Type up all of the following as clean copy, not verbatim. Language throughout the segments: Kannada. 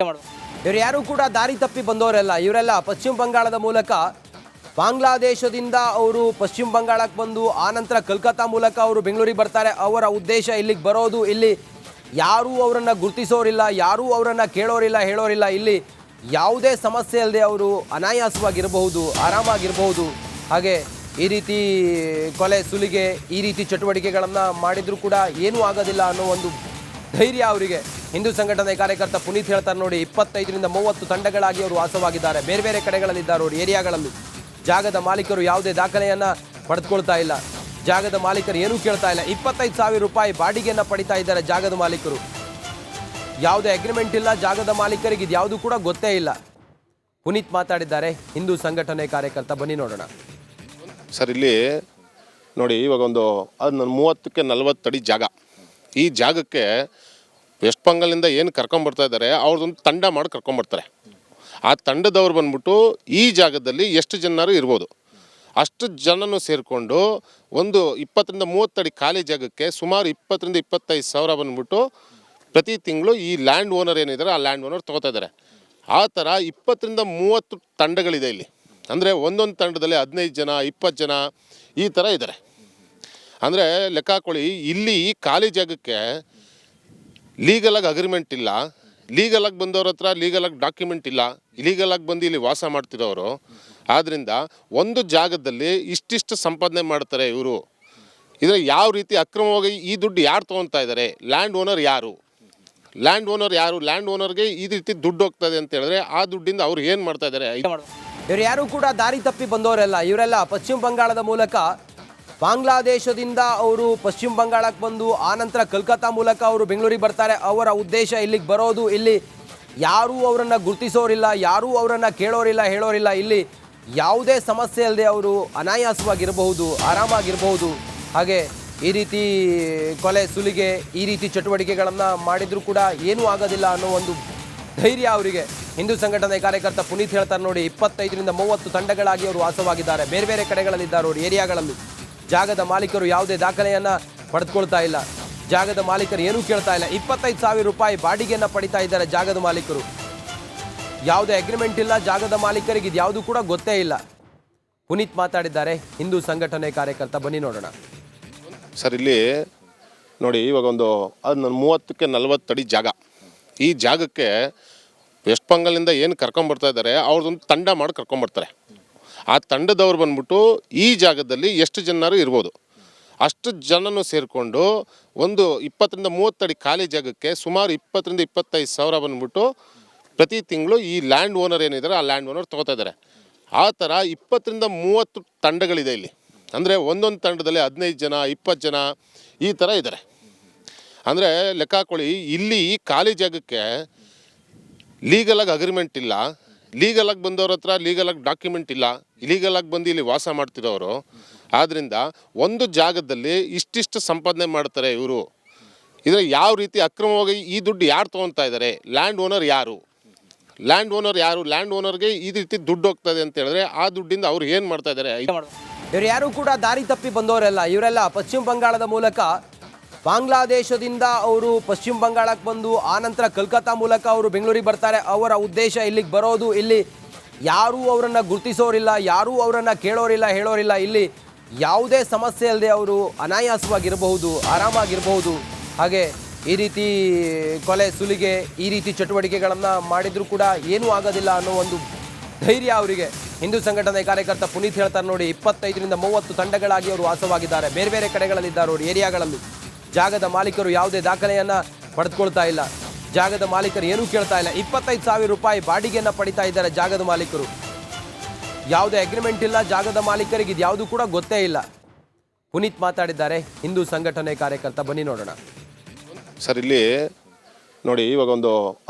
ಇವರು ಯಾರು ಕೂಡ ದಾರಿ ತಪ್ಪಿ ಬಂದವರೆಲ್ಲ. ಇವರೆಲ್ಲ ಪಶ್ಚಿಮ ಬಂಗಾಳದ ಮೂಲಕ ಬಾಂಗ್ಲಾದೇಶದಿಂದ ಅವರು ಪಶ್ಚಿಮ ಬಂಗಾಳಕ್ಕೆ ಬಂದು ಆನಂತರ ಕಲ್ಕತ್ತಾ ಮೂಲಕ ಅವರು ಬೆಂಗಳೂರಿಗೆ ಬರ್ತಾರೆ. ಅವರ ಉದ್ದೇಶ ಇಲ್ಲಿಗೆ ಬರೋದು, ಇಲ್ಲಿ ಯಾರೂ ಅವರನ್ನು ಗುರುತಿಸೋರಿಲ್ಲ, ಯಾರೂ ಅವರನ್ನು ಕೇಳೋರಿಲ್ಲ, ಹೇಳೋರಿಲ್ಲ. ಇಲ್ಲಿ ಯಾವುದೇ ಸಮಸ್ಯೆ ಇಲ್ಲದೆ ಅವರು ಅನಾಯಾಸವಾಗಿರಬಹುದು, ಆರಾಮಾಗಿರಬಹುದು. ಹಾಗೆ ಈ ರೀತಿ ಕೊಲೆ ಸುಲಿಗೆ ಈ ರೀತಿ ಚಟುವಟಿಕೆಗಳನ್ನು ಮಾಡಿದರೂ ಕೂಡ ಏನೂ ಆಗೋದಿಲ್ಲ ಅನ್ನೋ ಒಂದು ಧೈರ್ಯ ಅವರಿಗೆ. ಹಿಂದೂ ಸಂಘಟನೆ ಕಾರ್ಯಕರ್ತ ಪುನೀತ್ ಹೇಳ್ತಾರೆ ನೋಡಿ, 25ರಿಂದ 30 ತಂಡಗಳಾಗಿ ಅವರು ವಾಸವಾಗಿದ್ದಾರೆ. ಬೇರೆ ಬೇರೆ ಕಡೆಗಳಲ್ಲಿದ್ದಾರೆ ಅವರು ಏರಿಯಾಗಳಲ್ಲಿ. ಜಾಗದ ಮಾಲೀಕರು ಯಾವುದೇ ದಾಖಲೆಯನ್ನು ಪಡೆದುಕೊಳ್ತಾ ಇಲ್ಲ. ಜಾಗದ ಮಾಲೀಕರು ಏನೂ ಕೇಳ್ತಾ ಇಲ್ಲ. 25,000 ರೂಪಾಯಿ ಬಾಡಿಗೆಯನ್ನು ಪಡಿತಾ ಇದ್ದಾರೆ ಜಾಗದ ಮಾಲೀಕರು. ಯಾವುದೇ ಅಗ್ರಿಮೆಂಟ್ ಇಲ್ಲ ಜಾಗದ ಮಾಲೀಕರಿಗೆ, ಇದು ಯಾವುದು ಕೂಡ ಗೊತ್ತೇ ಇಲ್ಲ. ಪುನೀತ್ ಮಾತಾಡಿದ್ದಾರೆ, ಹಿಂದೂ ಸಂಘಟನೆ ಕಾರ್ಯಕರ್ತ. ಬನ್ನಿ ನೋಡೋಣ ಸರ್. ಇಲ್ಲಿ ನೋಡಿ, ಇವಾಗ ಒಂದು 30ಕ್ಕೆ 40 ಅಡಿ ಜಾಗ. ಈ ಜಾಗಕ್ಕೆ ವೆಸ್ಟ್ ಬೆಂಗಾಲಿಂದ ಏನು ಕರ್ಕೊಂಬರ್ತಾ ಇದ್ದಾರೆ, ಅವ್ರದ್ದೊಂದು ತಂಡ ಮಾಡಿ ಕರ್ಕೊಂಬರ್ತಾರೆ. ಆ ತಂಡದವ್ರು ಬಂದ್ಬಿಟ್ಟು ಈ ಜಾಗದಲ್ಲಿ ಎಷ್ಟು ಜನರು ಇರ್ಬೋದು ಅಷ್ಟು ಜನನೂ ಸೇರಿಕೊಂಡು ಒಂದು 20ರಿಂದ 30 ಅಡಿ ಖಾಲಿ ಜಾಗಕ್ಕೆ ಸುಮಾರು 20ರಿಂದ 25 ಸಾವಿರ ಬಂದ್ಬಿಟ್ಟು ಪ್ರತಿ ತಿಂಗಳು ಈ ಲ್ಯಾಂಡ್ ಓನರ್ ಏನಿದ್ದಾರೆ ಆ ಲ್ಯಾಂಡ್ ಓನರ್ ತೊಗೋತಾ ಇದ್ದಾರೆ. ಆ ಥರ 20ರಿಂದ 30 ತಂಡಗಳಿದೆ ಇಲ್ಲಿ. ಅಂದರೆ ಒಂದೊಂದು ತಂಡದಲ್ಲಿ 15 ಜನ 20 ಜನ ಈ ಥರ ಇದ್ದಾರೆ. ಅಂದರೆ ಲೆಕ್ಕ ಹಾಕೊಳ್ಳಿ, ಇಲ್ಲಿ ಈ ಖಾಲಿ ಜಾಗಕ್ಕೆ ಲೀಗಲಾಗಿ ಅಗ್ರಿಮೆಂಟ್ ಇಲ್ಲ, ಲೀಗಲಾಗಿ ಬಂದವ್ರ ಹತ್ರ ಲೀಗಲಾಗಿ ಡಾಕ್ಯುಮೆಂಟ್ ಇಲ್ಲ, ಇಲೀಗಲಾಗಿ ಬಂದು ಇಲ್ಲಿ ವಾಸ ಮಾಡ್ತಿರೋರು. ಆದ್ದರಿಂದ ಒಂದು ಜಾಗದಲ್ಲಿ ಇಷ್ಟಿಷ್ಟು ಸಂಪಾದನೆ ಮಾಡ್ತಾರೆ ಇವರು. ಇದರ ಯಾವ ರೀತಿ ಅಕ್ರಮವಾಗಿ ಈ ದುಡ್ಡು ಯಾರು ತೊಗೊತಾ ಇದ್ದಾರೆ? ಲ್ಯಾಂಡ್ ಓನರ್ ಯಾರು? ಲ್ಯಾಂಡ್ ಓನರ್ಗೆ ಈ ರೀತಿ ದುಡ್ಡು ಹೋಗ್ತದೆ ಅಂತ ಹೇಳಿದ್ರೆ ಆ ದುಡ್ಡಿಂದ ಅವ್ರು ಏನು ಮಾಡ್ತಾ ಇದ್ದಾರೆ? ಇವರು ಯಾರು ಕೂಡ ದಾರಿ ತಪ್ಪಿ ಬಂದವರೆಲ್ಲ. ಇವರೆಲ್ಲ ಪಶ್ಚಿಮ ಬಂಗಾಳದ ಮೂಲಕ ಬಾಂಗ್ಲಾದೇಶದಿಂದ ಅವರು ಪಶ್ಚಿಮ ಬಂಗಾಳಕ್ಕೆ ಬಂದು ಆನಂತರ ಕಲ್ಕತ್ತಾ ಮೂಲಕ ಅವರು ಬೆಂಗಳೂರಿಗೆ ಬರ್ತಾರೆ. ಅವರ ಉದ್ದೇಶ ಇಲ್ಲಿಗೆ ಬರೋದು, ಇಲ್ಲಿ ಯಾರೂ ಅವರನ್ನು ಗುರುತಿಸೋರಿಲ್ಲ, ಯಾರೂ ಅವರನ್ನು ಕೇಳೋರಿಲ್ಲ, ಹೇಳೋರಿಲ್ಲ. ಇಲ್ಲಿ ಯಾವುದೇ ಸಮಸ್ಯೆ ಇಲ್ಲದೆ ಅವರು ಅನಾಯಾಸವಾಗಿರಬಹುದು, ಆರಾಮಾಗಿರಬಹುದು. ಹಾಗೆ ಈ ರೀತಿ ಕೊಲೆ ಸುಲಿಗೆ ಈ ರೀತಿ ಚಟುವಟಿಕೆಗಳನ್ನು ಮಾಡಿದರೂ ಕೂಡ ಏನೂ ಆಗೋದಿಲ್ಲ ಅನ್ನೋ ಒಂದು ಧೈರ್ಯ ಅವರಿಗೆ. ಹಿಂದೂ ಸಂಘಟನೆ ಕಾರ್ಯಕರ್ತ ಪುನೀತ್ ಹೇಳ್ತಾರೆ ನೋಡಿ, 25ರಿಂದ 30 ತಂಡಗಳಾಗಿ ಅವರು ವಾಸವಾಗಿದ್ದಾರೆ. ಬೇರೆ ಬೇರೆ ಕಡೆಗಳಲ್ಲಿದ್ದಾರೆ ಅವರು ಏರಿಯಾಗಳಲ್ಲಿ. ಜಾಗದ ಮಾಲೀಕರು ಯಾವುದೇ ದಾಖಲೆಯನ್ನು ಪಡೆದುಕೊಳ್ತಾ ಇಲ್ಲ. ಜಾಗದ ಮಾಲೀಕರು ಏನೂ ಕೇಳ್ತಾ ಇಲ್ಲ. 25,000 ರೂಪಾಯಿ ಬಾಡಿಗೆಯನ್ನು ಪಡಿತಾ ಇದ್ದಾರೆ ಜಾಗದ ಮಾಲೀಕರು. ಯಾವುದೇ ಅಗ್ರಿಮೆಂಟ್ ಇಲ್ಲ ಜಾಗದ ಮಾಲೀಕರಿಗೆ, ಇದು ಯಾವುದು ಕೂಡ ಗೊತ್ತೇ ಇಲ್ಲ. ಪುನೀತ್ ಮಾತಾಡಿದ್ದಾರೆ, ಹಿಂದೂ ಸಂಘಟನೆ ಕಾರ್ಯಕರ್ತ. ಬನ್ನಿ ನೋಡೋಣ ಸರ್. ಇಲ್ಲಿ ನೋಡಿ, ಇವಾಗ ಒಂದು 30ಕ್ಕೆ 40 ಅಡಿ ಜಾಗ. ಈ ಜಾಗಕ್ಕೆ ವೆಸ್ಟ್ ಬೆಂಗಾಲಿಂದ ಏನು ಕರ್ಕೊಂಬರ್ತಾ ಇದ್ದಾರೆ, ಅವ್ರದ್ದೊಂದು ತಂಡ ಮಾಡಿ ಕರ್ಕೊಂಬರ್ತಾರೆ. ಆ ತಂಡದವ್ರು ಬಂದ್ಬಿಟ್ಟು ಈ ಜಾಗದಲ್ಲಿ ಎಷ್ಟು ಜನರು ಇರ್ಬೋದು ಅಷ್ಟು ಜನನೂ ಸೇರಿಕೊಂಡು ಒಂದು 20ರಿಂದ 30 ಅಡಿ ಖಾಲಿ ಜಾಗಕ್ಕೆ ಸುಮಾರು 20ರಿಂದ 25 ಸಾವಿರ ಬಂದ್ಬಿಟ್ಟು ಪ್ರತಿ ತಿಂಗಳು ಈ ಲ್ಯಾಂಡ್ ಓನರ್ ಏನಿದ್ದಾರೆ ಆ ಲ್ಯಾಂಡ್ ಓನರ್ ತೊಗೋತಾ ಇದ್ದಾರೆ. ಆ ಥರ 20ರಿಂದ 30 ತಂಡಗಳಿದೆ ಇಲ್ಲಿ. ಅಂದರೆ ಒಂದೊಂದು ತಂಡದಲ್ಲಿ 15 ಜನ 20 ಜನ ಈ ಥರ ಇದ್ದಾರೆ. ಅಂದರೆ ಲೆಕ್ಕ ಹಾಕೊಳ್ಳಿ, ಇಲ್ಲಿ ಈ ಖಾಲಿ ಜಾಗಕ್ಕೆ ಲೀಗಲಾಗಿ ಅಗ್ರಿಮೆಂಟ್ ಇಲ್ಲ, ಲೀಗಲಾಗಿ ಬಂದವ್ರ ಹತ್ರ ಲೀಗಲಾಗಿ ಡಾಕ್ಯುಮೆಂಟ್ ಇಲ್ಲ, ಇಲೀಗಲಾಗಿ ಬಂದು ಇಲ್ಲಿ ವಾಸ ಮಾಡ್ತಿರೋರು. ಆದ್ದರಿಂದ ಒಂದು ಜಾಗದಲ್ಲಿ ಇಷ್ಟಿಷ್ಟು ಸಂಪಾದನೆ ಮಾಡ್ತಾರೆ ಇವರು. ಇದರ ಯಾವ ರೀತಿ ಅಕ್ರಮವಾಗಿ ಈ ದುಡ್ಡು ಯಾರು ತೊಗೊತಾ ಇದ್ದಾರೆ? ಲ್ಯಾಂಡ್ ಓನರ್ ಯಾರು? ಲ್ಯಾಂಡ್ ಓನರ್ಗೆ ಈ ರೀತಿ ದುಡ್ಡು ಹೋಗ್ತದೆ ಅಂತ ಹೇಳಿದ್ರೆ ಆ ದುಡ್ಡಿಂದ ಅವ್ರು ಏನು ಮಾಡ್ತಾ ಇದ್ದಾರೆ? ಇವರು ಯಾರು ಕೂಡ ದಾರಿ ತಪ್ಪಿ ಬಂದವರೆಲ್ಲ. ಇವರೆಲ್ಲ ಪಶ್ಚಿಮ ಬಂಗಾಳದ ಮೂಲಕ ಬಾಂಗ್ಲಾದೇಶದಿಂದ ಅವರು ಪಶ್ಚಿಮ ಬಂಗಾಳಕ್ಕೆ ಬಂದು ಆನಂತರ ಕಲ್ಕತ್ತಾ ಮೂಲಕ ಅವರು ಬೆಂಗಳೂರಿಗೆ ಬರ್ತಾರೆ. ಅವರ ಉದ್ದೇಶ ಇಲ್ಲಿಗೆ ಬರೋದು, ಇಲ್ಲಿ ಯಾರೂ ಅವರನ್ನು ಗುರುತಿಸೋರಿಲ್ಲ, ಯಾರೂ ಅವರನ್ನು ಕೇಳೋರಿಲ್ಲ, ಹೇಳೋರಿಲ್ಲ. ಇಲ್ಲಿ ಯಾವುದೇ ಸಮಸ್ಯೆ ಇಲ್ಲದೆ ಅವರು ಅನಾಯಾಸವಾಗಿರಬಹುದು, ಆರಾಮಾಗಿರಬಹುದು. ಹಾಗೆ ಈ ರೀತಿ ಕೊಲೆ ಸುಲಿಗೆ ಈ ರೀತಿ ಚಟುವಟಿಕೆಗಳನ್ನು ಮಾಡಿದರೂ ಕೂಡ ಏನೂ ಆಗೋದಿಲ್ಲ ಅನ್ನೋ ಒಂದು ಧೈರ್ಯ ಅವರಿಗೆ. ಹಿಂದೂ ಸಂಘಟನೆ ಕಾರ್ಯಕರ್ತ ಪುನೀತ್ ಹೇಳ್ತಾರೆ ನೋಡಿ, 25ರಿಂದ 30 ತಂಡಗಳಾಗಿ ಅವರು ವಾಸವಾಗಿದ್ದಾರೆ. ಬೇರೆ ಬೇರೆ ಕಡೆಗಳಲ್ಲಿದ್ದಾರೆ ಅವರು ಏರಿಯಾಗಳಲ್ಲಿ. ಜಾಗದ ಮಾಲೀಕರು ಯಾವುದೇ ದಾಖಲೆಯನ್ನು ಪಡೆದುಕೊಳ್ತಾ ಇಲ್ಲ. ಜಾಗದ ಮಾಲೀಕರು ಏನೂ ಕೇಳ್ತಾ ಇಲ್ಲ. 25,000 ರೂಪಾಯಿ ಬಾಡಿಗೆಯನ್ನು ಪಡಿತಾ ಇದ್ದಾರೆ ಜಾಗದ ಮಾಲೀಕರು. ಯಾವುದೇ ಅಗ್ರಿಮೆಂಟ್ ಇಲ್ಲ ಜಾಗದ ಮಾಲೀಕರಿಗೆ, ಇದು ಯಾವುದು ಕೂಡ ಗೊತ್ತೇ ಇಲ್ಲ. ಪುನೀತ್ ಮಾತಾಡಿದ್ದಾರೆ, ಹಿಂದೂ ಸಂಘಟನೆ ಕಾರ್ಯಕರ್ತ. ಬನ್ನಿ ನೋಡೋಣ ಸರ್. ಇಲ್ಲಿ ನೋಡಿ, ಇವಾಗ ಒಂದು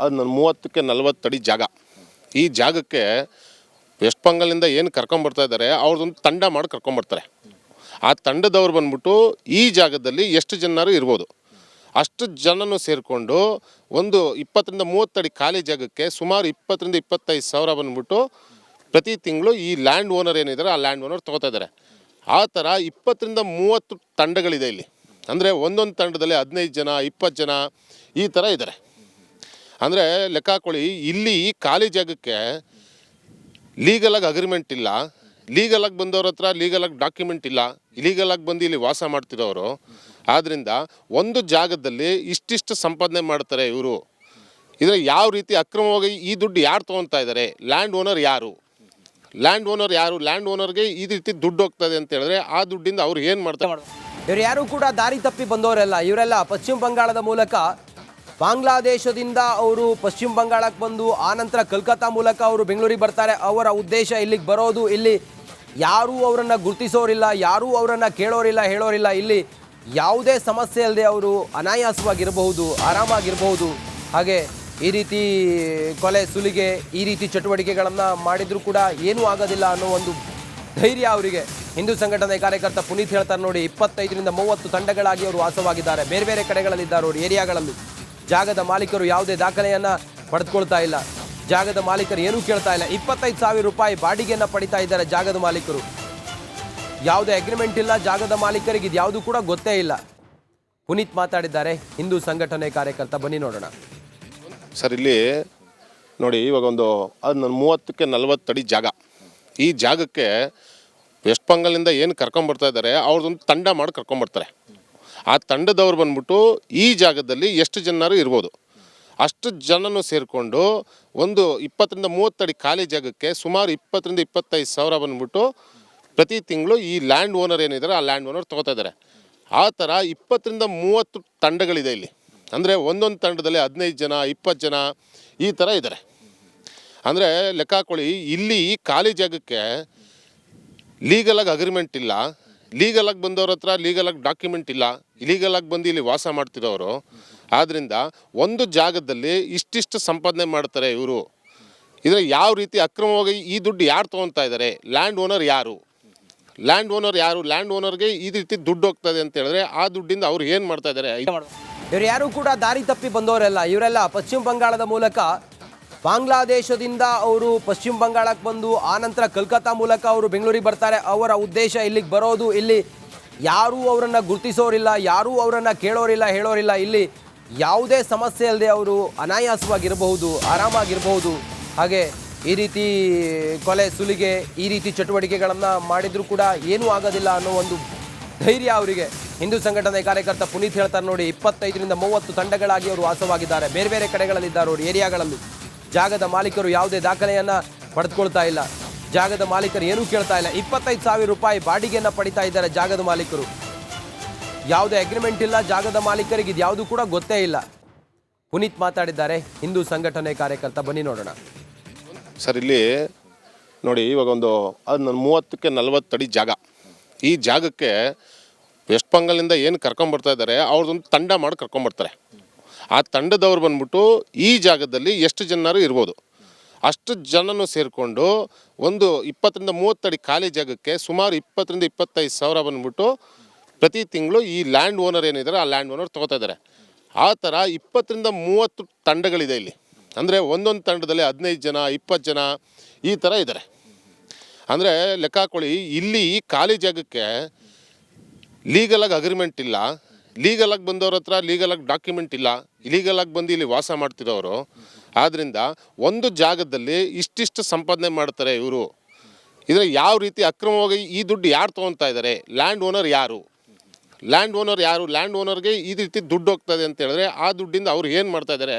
30ಕ್ಕೆ 40 ಅಡಿ ಜಾಗ. ಈ ಜಾಗಕ್ಕೆ ವೆಸ್ಟ್ ಬೆಂಗಾಲಿಂದ ಏನು ಕರ್ಕೊಂಬರ್ತಾ ಇದ್ದಾರೆ, ಅವ್ರದ್ದೊಂದು ತಂಡ ಮಾಡಿ ಕರ್ಕೊಂಬರ್ತಾರೆ. ಆ ತಂಡದವ್ರು ಬಂದ್ಬಿಟ್ಟು ಈ ಜಾಗದಲ್ಲಿ ಎಷ್ಟು ಜನರು ಇರ್ಬೋದು ಅಷ್ಟು ಜನನೂ ಸೇರಿಕೊಂಡು ಒಂದು 20ರಿಂದ 30 ಅಡಿ ಖಾಲಿ ಜಾಗಕ್ಕೆ ಸುಮಾರು 20ರಿಂದ 25 ಸಾವಿರ ಬಂದ್ಬಿಟ್ಟು ಪ್ರತಿ ತಿಂಗಳು ಈ ಲ್ಯಾಂಡ್ ಓನರ್ ಏನಿದ್ದಾರೆ ಆ ಲ್ಯಾಂಡ್ ಓನರ್ ತೊಗೋತಾ ಇದ್ದಾರೆ. ಆ ಥರ 20ರಿಂದ 30 ತಂಡಗಳಿದೆ ಇಲ್ಲಿ. ಅಂದರೆ ಒಂದೊಂದು ತಂಡದಲ್ಲಿ 15 ಜನ 20 ಜನ ಈ ಥರ ಇದ್ದಾರೆ. ಅಂದರೆ ಲೆಕ್ಕ ಹಾಕೊಳ್ಳಿ, ಇಲ್ಲಿ ಈ ಖಾಲಿ ಜಾಗಕ್ಕೆ ಲೀಗಲಾಗಿ ಅಗ್ರಿಮೆಂಟ್ ಇಲ್ಲ, ಲೀಗಲಾಗಿ ಬಂದವ್ರ ಹತ್ರ ಲೀಗಲಾಗಿ ಡಾಕ್ಯುಮೆಂಟ್ ಇಲ್ಲ, ಇಲೀಗಲಾಗಿ ಬಂದು ಇಲ್ಲಿ ವಾಸ ಮಾಡ್ತಿರೋರು. ಆದ್ದರಿಂದ ಒಂದು ಜಾಗದಲ್ಲಿ ಇಷ್ಟಿಷ್ಟು ಸಂಪಾದನೆ ಮಾಡ್ತಾರೆ ಇವರು. ಇದರ ಯಾವ ರೀತಿ ಅಕ್ರಮವಾಗಿ ಈ ದುಡ್ಡು ಯಾರು ತೊಗೊತಾ ಇದ್ದಾರೆ? ಲ್ಯಾಂಡ್ ಓನರ್ ಯಾರು? ಲ್ಯಾಂಡ್ ಓನರ್ಗೆ ಈ ರೀತಿ ದುಡ್ಡು ಹೋಗ್ತದೆ ಅಂತ ಹೇಳಿದ್ರೆ ಆ ದುಡ್ಡಿಂದ ಅವ್ರು ಏನು ಮಾಡ್ತಾರೆ? ಇವ್ರು ಯಾರು ಕೂಡ ದಾರಿ ತಪ್ಪಿ ಬಂದವರೆಲ್ಲ. ಇವರೆಲ್ಲ ಪಶ್ಚಿಮ ಬಂಗಾಳದ ಮೂಲಕ ಬಾಂಗ್ಲಾದೇಶದಿಂದ ಅವರು ಪಶ್ಚಿಮ ಬಂಗಾಳಕ್ಕೆ ಬಂದು ಆನಂತರ ಕಲ್ಕತ್ತಾ ಮೂಲಕ ಅವರು ಬೆಂಗಳೂರಿಗೆ ಬರ್ತಾರೆ. ಅವರ ಉದ್ದೇಶ ಇಲ್ಲಿಗೆ ಬರೋದು, ಇಲ್ಲಿ ಯಾರೂ ಅವರನ್ನು ಗುರುತಿಸೋರಿಲ್ಲ, ಯಾರೂ ಅವರನ್ನು ಕೇಳೋರಿಲ್ಲ, ಹೇಳೋರಿಲ್ಲ. ಇಲ್ಲಿ ಯಾವುದೇ ಸಮಸ್ಯೆ ಇಲ್ಲದೆ ಅವರು ಅನಾಯಾಸವಾಗಿರಬಹುದು, ಆರಾಮಾಗಿರಬಹುದು. ಹಾಗೆ ಈ ರೀತಿ ಕೊಲೆ ಸುಲಿಗೆ ಈ ರೀತಿ ಚಟುವಟಿಕೆಗಳನ್ನು ಮಾಡಿದರೂ ಕೂಡ ಏನೂ ಆಗೋದಿಲ್ಲ ಅನ್ನೋ ಒಂದು ಧೈರ್ಯ ಅವರಿಗೆ. ಹಿಂದೂ ಸಂಘಟನೆ ಕಾರ್ಯಕರ್ತ ಪುನೀತ್ ಹೇಳ್ತಾರೆ ನೋಡಿ, 25ರಿಂದ 30 ತಂಡಗಳಾಗಿ ಅವರು ವಾಸವಾಗಿದ್ದಾರೆ. ಬೇರೆ ಬೇರೆ ಕಡೆಗಳಲ್ಲಿದ್ದಾರೆ ಅವರು ಏರಿಯಾಗಳಲ್ಲಿ. ಜಾಗದ ಮಾಲೀಕರು ಯಾವುದೇ ದಾಖಲೆಯನ್ನು ಪಡೆದುಕೊಳ್ತಾ ಇಲ್ಲ. ಜಾಗದ ಮಾಲೀಕರು ಏನೂ ಕೇಳ್ತಾ ಇಲ್ಲ. 25,000 ರೂಪಾಯಿ ಬಾಡಿಗೆಯನ್ನು ಪಡಿತಾ ಇದ್ದಾರೆ ಜಾಗದ ಮಾಲೀಕರು. ಯಾವುದೇ ಅಗ್ರಿಮೆಂಟ್ ಇಲ್ಲ ಜಾಗದ ಮಾಲೀಕರಿಗೆ, ಇದು ಯಾವುದೂ ಕೂಡ ಗೊತ್ತೇ ಇಲ್ಲ. ಪುನೀತ್ ಮಾತಾಡಿದ್ದಾರೆ, ಹಿಂದೂ ಸಂಘಟನೆ ಕಾರ್ಯಕರ್ತ. ಬನ್ನಿ ನೋಡೋಣ. ಸರ್, ಇಲ್ಲಿ ನೋಡಿ, ಇವಾಗ ಒಂದು 30ಕ್ಕೆ 40 ಅಡಿ ಜಾಗ. ಈ ಜಾಗಕ್ಕೆ ವೆಸ್ಟ್ ಬೆಂಗಾಲಿಂದ ಏನು ಕರ್ಕೊಂಬರ್ತಾ ಇದ್ದಾರೆ, ಅವ್ರದ್ದೊಂದು ತಂಡ ಮಾಡಿ ಕರ್ಕೊಂಬರ್ತಾರೆ. ಆ ತಂಡದವ್ರು ಬಂದ್ಬಿಟ್ಟು ಈ ಜಾಗದಲ್ಲಿ ಎಷ್ಟು ಜನರು ಇರ್ಬೋದು ಅಷ್ಟು ಜನನೂ ಸೇರಿಕೊಂಡು ಒಂದು 20ರಿಂದ 30 ಅಡಿ ಖಾಲಿ ಜಾಗಕ್ಕೆ ಸುಮಾರು 20ರಿಂದ 25 ಸಾವಿರ ಬಂದ್ಬಿಟ್ಟು ಪ್ರತಿ ತಿಂಗಳು ಈ ಲ್ಯಾಂಡ್ ಓನರ್ ಏನಿದ್ದಾರೆ ಆ ಲ್ಯಾಂಡ್ ಓನರ್ ತೊಗೋತಾ ಇದ್ದಾರೆ. ಆ ಥರ 20ರಿಂದ 30 ತಂಡಗಳಿದೆ ಇಲ್ಲಿ. ಅಂದರೆ ಒಂದೊಂದು ತಂಡದಲ್ಲಿ 15 ಜನ 20 ಜನ ಈ ಥರ ಇದ್ದಾರೆ. ಅಂದರೆ ಲೆಕ್ಕ ಹಾಕೊಳ್ಳಿ, ಇಲ್ಲಿ ಈ ಖಾಲಿ ಜಾಗಕ್ಕೆ ಲೀಗಲಾಗಿ ಅಗ್ರಿಮೆಂಟ್ ಇಲ್ಲ, ಲೀಗಲಾಗಿ ಬಂದವ್ರ ಹತ್ರ ಲೀಗಲಾಗಿ ಡಾಕ್ಯುಮೆಂಟ್ ಇಲ್ಲ, ಇಲೀಗಲಾಗಿ ಬಂದು ಇಲ್ಲಿ ವಾಸ ಮಾಡ್ತಿರೋರು. ಆದ್ದರಿಂದ ಒಂದು ಜಾಗದಲ್ಲಿ ಇಷ್ಟಿಷ್ಟು ಸಂಪಾದನೆ ಮಾಡ್ತಾರೆ ಇವರು. ಇದರ ಯಾವ ರೀತಿ ಅಕ್ರಮವಾಗಿ ಈ ದುಡ್ಡು ಯಾರು ತೊಗೊತಾ ಇದ್ದಾರೆ? ಲ್ಯಾಂಡ್ ಓನರ್ ಯಾರು? ಲ್ಯಾಂಡ್ ಓನರ್ಗೆ ಈ ರೀತಿ ದುಡ್ಡು ಹೋಗ್ತದೆ ಅಂತ ಹೇಳಿದ್ರೆ ಆ ದುಡ್ಡಿಂದ ಅವ್ರು ಏನು ಮಾಡ್ತಾ ಇದ್ದಾರೆ? ಇವ್ರು ಯಾರು ಕೂಡ ದಾರಿ ತಪ್ಪಿ ಬಂದವರೆಲ್ಲ. ಇವರೆಲ್ಲ ಪಶ್ಚಿಮ ಬಂಗಾಳದ ಮೂಲಕ ಬಾಂಗ್ಲಾದೇಶದಿಂದ ಅವರು ಪಶ್ಚಿಮ ಬಂಗಾಳಕ್ಕೆ ಬಂದು ಆನಂತರ ಕಲ್ಕತ್ತಾ ಮೂಲಕ ಅವರು ಬೆಂಗಳೂರಿಗೆ ಬರ್ತಾರೆ. ಅವರ ಉದ್ದೇಶ ಇಲ್ಲಿಗೆ ಬರೋದು, ಇಲ್ಲಿ ಯಾರೂ ಅವರನ್ನು ಗುರುತಿಸೋರಿಲ್ಲ, ಯಾರೂ ಅವರನ್ನು ಕೇಳೋರಿಲ್ಲ, ಹೇಳೋರಿಲ್ಲ. ಇಲ್ಲಿ ಯಾವುದೇ ಸಮಸ್ಯೆ ಇಲ್ಲದೆ ಅವರು ಅನಾಯಾಸವಾಗಿರಬಹುದು, ಆರಾಮಾಗಿರಬಹುದು. ಹಾಗೆ ಈ ರೀತಿ ಕೊಲೆ ಸುಲಿಗೆ ಈ ರೀತಿ ಚಟುವಟಿಕೆಗಳನ್ನು ಮಾಡಿದರೂ ಕೂಡ ಏನೂ ಆಗೋದಿಲ್ಲ ಅನ್ನೋ ಒಂದು ಧೈರ್ಯ ಅವರಿಗೆ. ಹಿಂದೂ ಸಂಘಟನೆ ಕಾರ್ಯಕರ್ತ ಪುನೀತ್ ಹೇಳ್ತಾರೆ ನೋಡಿ, 25ರಿಂದ 30 ತಂಡಗಳಾಗಿ ಅವರು ವಾಸವಾಗಿದ್ದಾರೆ. ಬೇರೆ ಬೇರೆ ಕಡೆಗಳಲ್ಲಿದ್ದಾರೆ ಅವರು ಏರಿಯಾಗಳಲ್ಲಿ. ಜಾಗದ ಮಾಲೀಕರು ಯಾವುದೇ ದಾಖಲೆಯನ್ನು ಪಡೆದುಕೊಳ್ತಾ ಇಲ್ಲ. ಜಾಗದ ಮಾಲೀಕರು ಏನೂ ಕೇಳ್ತಾ ಇಲ್ಲ. 25,000 ರೂಪಾಯಿ ಬಾಡಿಗೆಯನ್ನು ಪಡಿತಾ ಇದ್ದಾರೆ ಜಾಗದ ಮಾಲೀಕರು. ಯಾವುದೇ ಅಗ್ರಿಮೆಂಟ್ ಇಲ್ಲ ಜಾಗದ ಮಾಲೀಕರಿಗೆ, ಇದು ಯಾವುದೂ ಕೂಡ ಗೊತ್ತೇ ಇಲ್ಲ. ಪುನೀತ್ ಮಾತಾಡಿದ್ದಾರೆ, ಹಿಂದೂ ಸಂಘಟನೆ ಕಾರ್ಯಕರ್ತ. ಬನ್ನಿ ನೋಡೋಣ. ಸರ್, ಇಲ್ಲಿ ನೋಡಿ, ಇವಾಗ ಒಂದು 30ಕ್ಕೆ 40 ಅಡಿ ಜಾಗ. ಈ ಜಾಗಕ್ಕೆ ವೆಸ್ಟ್ ಬೆಂಗಾಲಿಂದ ಏನು ಕರ್ಕೊಂಬರ್ತಾ ಇದ್ದಾರೆ ಅವ್ರದ್ದೊಂದು ತಂಡ ಮಾಡಿ ಕರ್ಕೊಂಬರ್ತಾರೆ. ಆ ತಂಡದವ್ರು ಬಂದ್ಬಿಟ್ಟು ಈ ಜಾಗದಲ್ಲಿ ಎಷ್ಟು ಜನರು ಇರ್ಬೋದು ಅಷ್ಟು ಜನನೂ ಸೇರಿಕೊಂಡು ಒಂದು 20ರಿಂದ 30 ಅಡಿ ಖಾಲಿ ಜಾಗಕ್ಕೆ ಸುಮಾರು 20ರಿಂದ 25 ಸಾವಿರ ಬಂದ್ಬಿಟ್ಟು ಪ್ರತಿ ತಿಂಗಳು ಈ ಲ್ಯಾಂಡ್ ಓನರ್ ಏನಿದ್ದಾರೆ ಆ ಲ್ಯಾಂಡ್ ಓನರ್ ತೊಗೋತಾ ಇದ್ದಾರೆ. ಆ ಥರ 20ರಿಂದ 30 ತಂಡಗಳಿದೆ ಇಲ್ಲಿ. ಅಂದರೆ ಒಂದೊಂದು ತಂಡದಲ್ಲಿ 15 ಜನ 20 ಜನ ಈ ಥರ ಇದ್ದಾರೆ. ಅಂದರೆ ಲೆಕ್ಕ ಹಾಕೊಳ್ಳಿ, ಇಲ್ಲಿ ಈ ಖಾಲಿ ಜಾಗಕ್ಕೆ ಲೀಗಲಾಗಿ ಅಗ್ರಿಮೆಂಟ್ ಇಲ್ಲ, ಲೀಗಲಾಗಿ ಬಂದವ್ರ ಹತ್ರ ಲೀಗಲಾಗಿ ಡಾಕ್ಯುಮೆಂಟ್ ಇಲ್ಲ, ಇಲೀಗಲಾಗಿ ಬಂದು ಇಲ್ಲಿ ವಾಸ ಮಾಡ್ತಿರೋರು. ಆದ್ದರಿಂದ ಒಂದು ಜಾಗದಲ್ಲಿ ಇಷ್ಟಿಷ್ಟು ಸಂಪಾದನೆ ಮಾಡ್ತಾರೆ ಇವರು. ಇದರ ಯಾವ ರೀತಿ ಅಕ್ರಮವಾಗಿ ಈ ದುಡ್ಡು ಯಾರು ತೊಗೊತಾ ಇದ್ದಾರೆ? ಲ್ಯಾಂಡ್ ಓನರ್ ಯಾರು? ಲ್ಯಾಂಡ್ ಓನರ್ಗೆ ಈ ರೀತಿ ದುಡ್ಡು ಹೋಗ್ತದೆ ಅಂತ ಹೇಳಿದ್ರೆ ಆ ದುಡ್ಡಿಂದ ಅವ್ರು ಏನು ಮಾಡ್ತಾ ಇದ್ದಾರೆ?